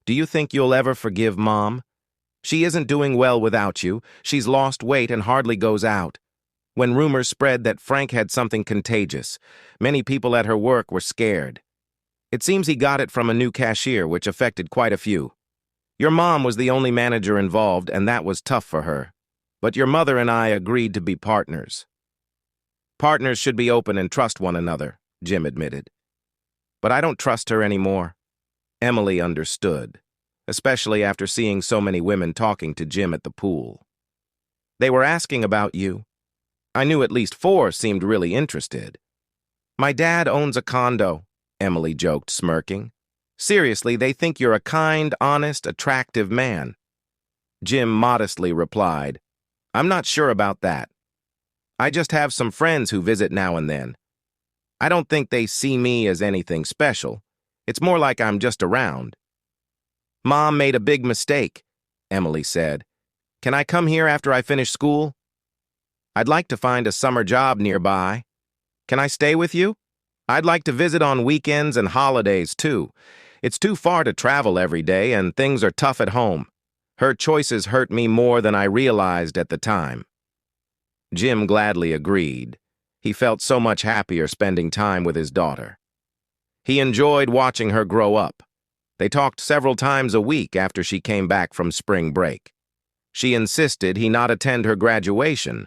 Do you think you'll ever forgive Mom? She isn't doing well without you. She's lost weight and hardly goes out. When rumors spread that Frank had something contagious, many people at her work were scared. It seems he got it from a new cashier, which affected quite a few. Your mom was the only manager involved, and that was tough for her. But your mother and I agreed to be partners. Partners should be open and trust one another, Jim admitted. But I don't trust her anymore. Emily understood, especially after seeing so many women talking to Jim at the pool. They were asking about you. I knew at least 4 seemed really interested. My dad owns a condo, Emily joked, smirking. Seriously, they think you're a kind, honest, attractive man. Jim modestly replied, I'm not sure about that. I just have some friends who visit now and then. I don't think they see me as anything special. It's more like I'm just around. Mom made a big mistake, Emily said. Can I come here after I finish school? I'd like to find a summer job nearby. Can I stay with you? I'd like to visit on weekends and holidays, too. It's too far to travel every day, and things are tough at home. Her choices hurt me more than I realized at the time. Jim gladly agreed. He felt so much happier spending time with his daughter. He enjoyed watching her grow up. They talked several times a week after she came back from spring break. She insisted he not attend her graduation,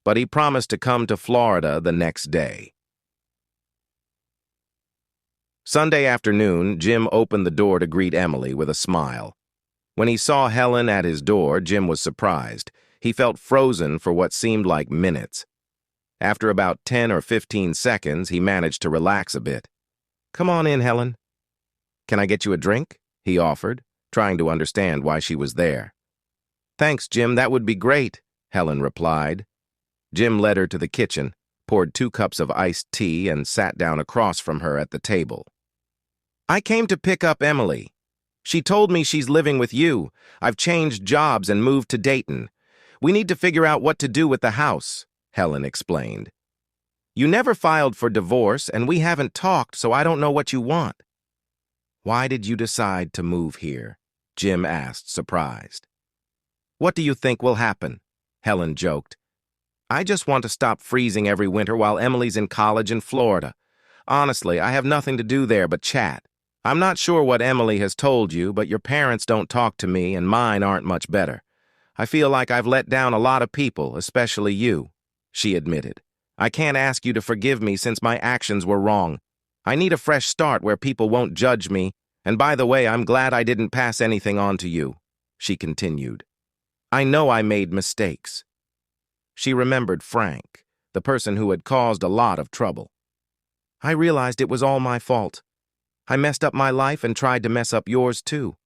but he promised to come to Florida the next day. Sunday afternoon, Jim opened the door to greet Emily with a smile. When he saw Helen at his door, Jim was surprised. He felt frozen for what seemed like minutes. After about 10 or 15 seconds, he managed to relax a bit. Come on in, Helen. Can I get you a drink? He offered, trying to understand why she was there. Thanks, Jim, that would be great, Helen replied. Jim led her to the kitchen, poured 2 cups of iced tea, and sat down across from her at the table. I came to pick up Emily. She told me she's living with you. I've changed jobs and moved to Dayton. We need to figure out what to do with the house, Helen explained. You never filed for divorce, and we haven't talked, so I don't know what you want. Why did you decide to move here? Jim asked, surprised. What do you think will happen? Helen joked. I just want to stop freezing every winter while Emily's in college in Florida. Honestly, I have nothing to do there but chat. I'm not sure what Emily has told you, but your parents don't talk to me and mine aren't much better. I feel like I've let down a lot of people, especially you, she admitted. I can't ask you to forgive me since my actions were wrong. I need a fresh start where people won't judge me, and by the way, I'm glad I didn't pass anything on to you, she continued. I know I made mistakes. She remembered Frank, the person who had caused a lot of trouble. I realized it was all my fault. I messed up my life and tried to mess up yours too.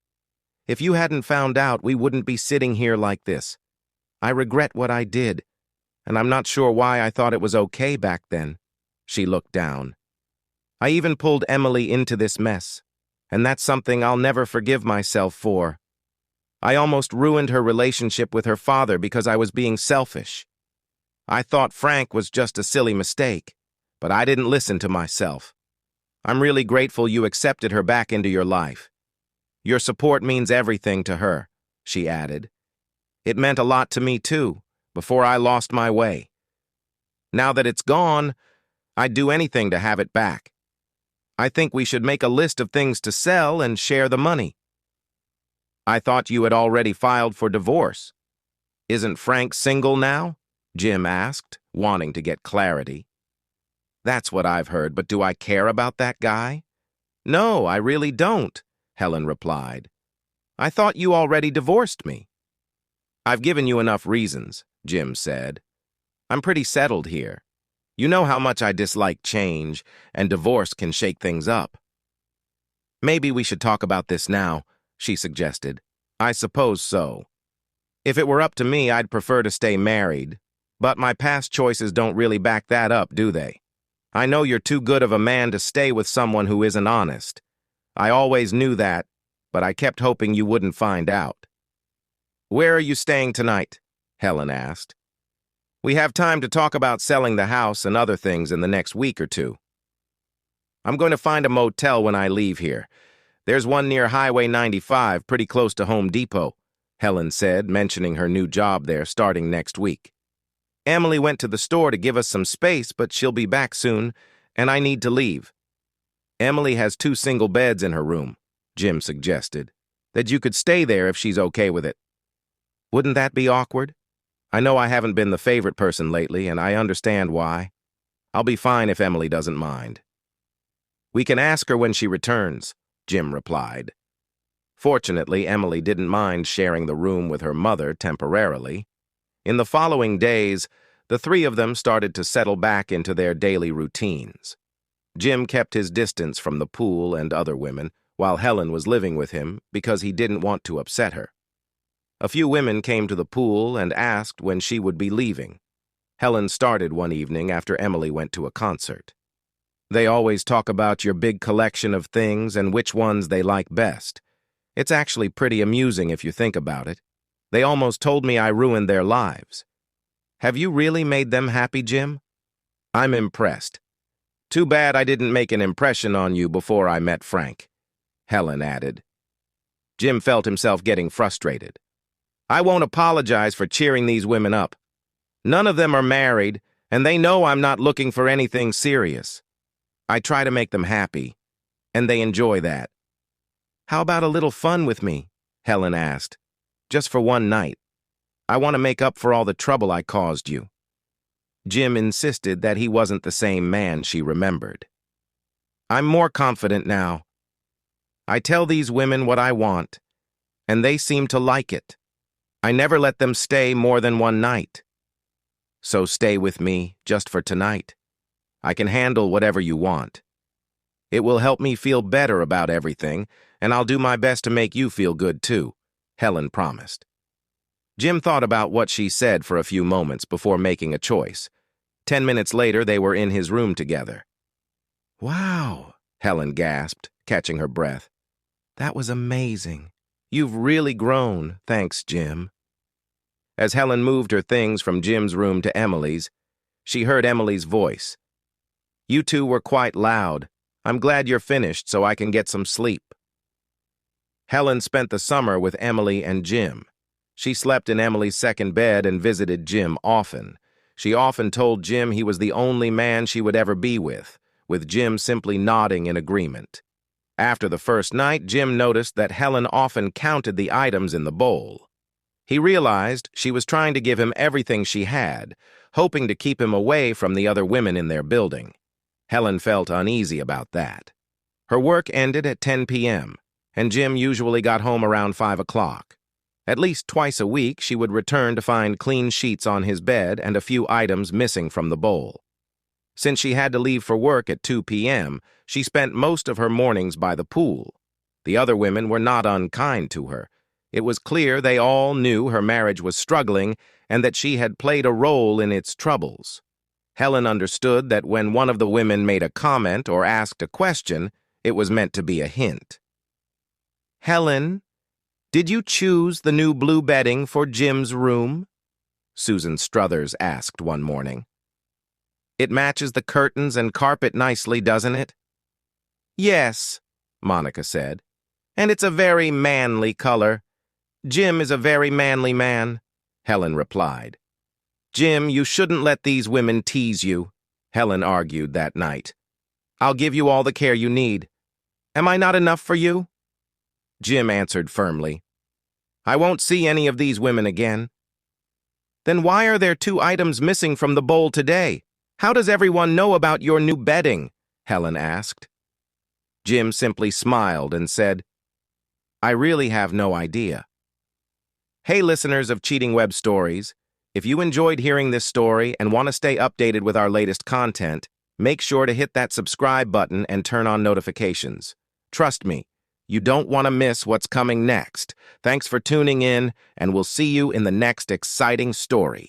If you hadn't found out, we wouldn't be sitting here like this. I regret what I did, and I'm not sure why I thought it was okay back then. She looked down. I even pulled Emily into this mess, and that's something I'll never forgive myself for. I almost ruined her relationship with her father because I was being selfish. I thought Frank was just a silly mistake, but I didn't listen to myself. I'm really grateful you accepted her back into your life. Your support means everything to her, she added. It meant a lot to me too, before I lost my way. Now that it's gone, I'd do anything to have it back. I think we should make a list of things to sell and share the money. I thought you had already filed for divorce. Isn't Frank single now? Jim asked, wanting to get clarity. That's what I've heard, but do I care about that guy? No, I really don't, Helen replied. I thought you already divorced me. I've given you enough reasons, Jim said. I'm pretty settled here. You know how much I dislike change, and divorce can shake things up. Maybe we should talk about this now, she suggested. I suppose so. If it were up to me, I'd prefer to stay married, but my past choices don't really back that up, do they? I know you're too good of a man to stay with someone who isn't honest. I always knew that, but I kept hoping you wouldn't find out. Where are you staying tonight? Helen asked. We have time to talk about selling the house and other things in the next week or two. I'm going to find a motel when I leave here. There's one near Highway 95, pretty close to Home Depot, Helen said, mentioning her new job there starting next week. Emily went to the store to give us some space, but she'll be back soon, and I need to leave. Emily has 2 single beds in her room, Jim suggested, that you could stay there if she's okay with it. Wouldn't that be awkward? I know I haven't been the favorite person lately, and I understand why. I'll be fine if Emily doesn't mind. We can ask her when she returns, Jim replied. Fortunately, Emily didn't mind sharing the room with her mother temporarily. In the following days, the 3 of them started to settle back into their daily routines. Jim kept his distance from the pool and other women, while Helen was living with him because he didn't want to upset her. A few women came to the pool and asked when she would be leaving. Helen started one evening after Emily went to a concert. They always talk about your big collection of things and which ones they like best. It's actually pretty amusing if you think about it. They almost told me I ruined their lives. Have you really made them happy, Jim? I'm impressed. Too bad I didn't make an impression on you before I met Frank, Helen added. Jim felt himself getting frustrated. I won't apologize for cheering these women up. None of them are married, and they know I'm not looking for anything serious. I try to make them happy, and they enjoy that. How about a little fun with me? Helen asked. Just for one night. I want to make up for all the trouble I caused you. Jim insisted that he wasn't the same man she remembered. I'm more confident now. I tell these women what I want, and they seem to like it. I never let them stay more than one night. So stay with me just for tonight. I can handle whatever you want. It will help me feel better about everything, and I'll do my best to make you feel good too, Helen promised. Jim thought about what she said for a few moments before making a choice. 10 minutes later, they were in his room together. Wow, Helen gasped, catching her breath. That was amazing. You've really grown, thanks, Jim. As Helen moved her things from Jim's room to Emily's, she heard Emily's voice. You two were quite loud. I'm glad you're finished so I can get some sleep. Helen spent the summer with Emily and Jim. She slept in Emily's second bed and visited Jim often. She often told Jim he was the only man she would ever be with Jim simply nodding in agreement. After the first night, Jim noticed that Helen often counted the items in the bowl. He realized she was trying to give him everything she had, hoping to keep him away from the other women in their building. Helen felt uneasy about that. Her work ended at 10 p.m., and Jim usually got home around 5 o'clock. At least twice a week, she would return to find clean sheets on his bed and a few items missing from the bowl. Since she had to leave for work at 2 p.m., she spent most of her mornings by the pool. The other women were not unkind to her. It was clear they all knew her marriage was struggling and that she had played a role in its troubles. Helen understood that when one of the women made a comment or asked a question, it was meant to be a hint. Helen, did you choose the new blue bedding for Jim's room? Susan Struthers asked one morning. It matches the curtains and carpet nicely, doesn't it? Yes, Monica said. And it's a very manly color. Jim is a very manly man, Helen replied. Jim, you shouldn't let these women tease you, Helen argued that night. I'll give you all the care you need. Am I not enough for you? Jim answered firmly. I won't see any of these women again. Then why are there 2 items missing from the bowl today? How does everyone know about your new bedding? Helen asked. Jim simply smiled and said, I really have no idea. Hey, listeners of Cheating Web Stories, if you enjoyed hearing this story and want to stay updated with our latest content, make sure to hit that subscribe button and turn on notifications. Trust me, you don't want to miss what's coming next. Thanks for tuning in, and we'll see you in the next exciting story.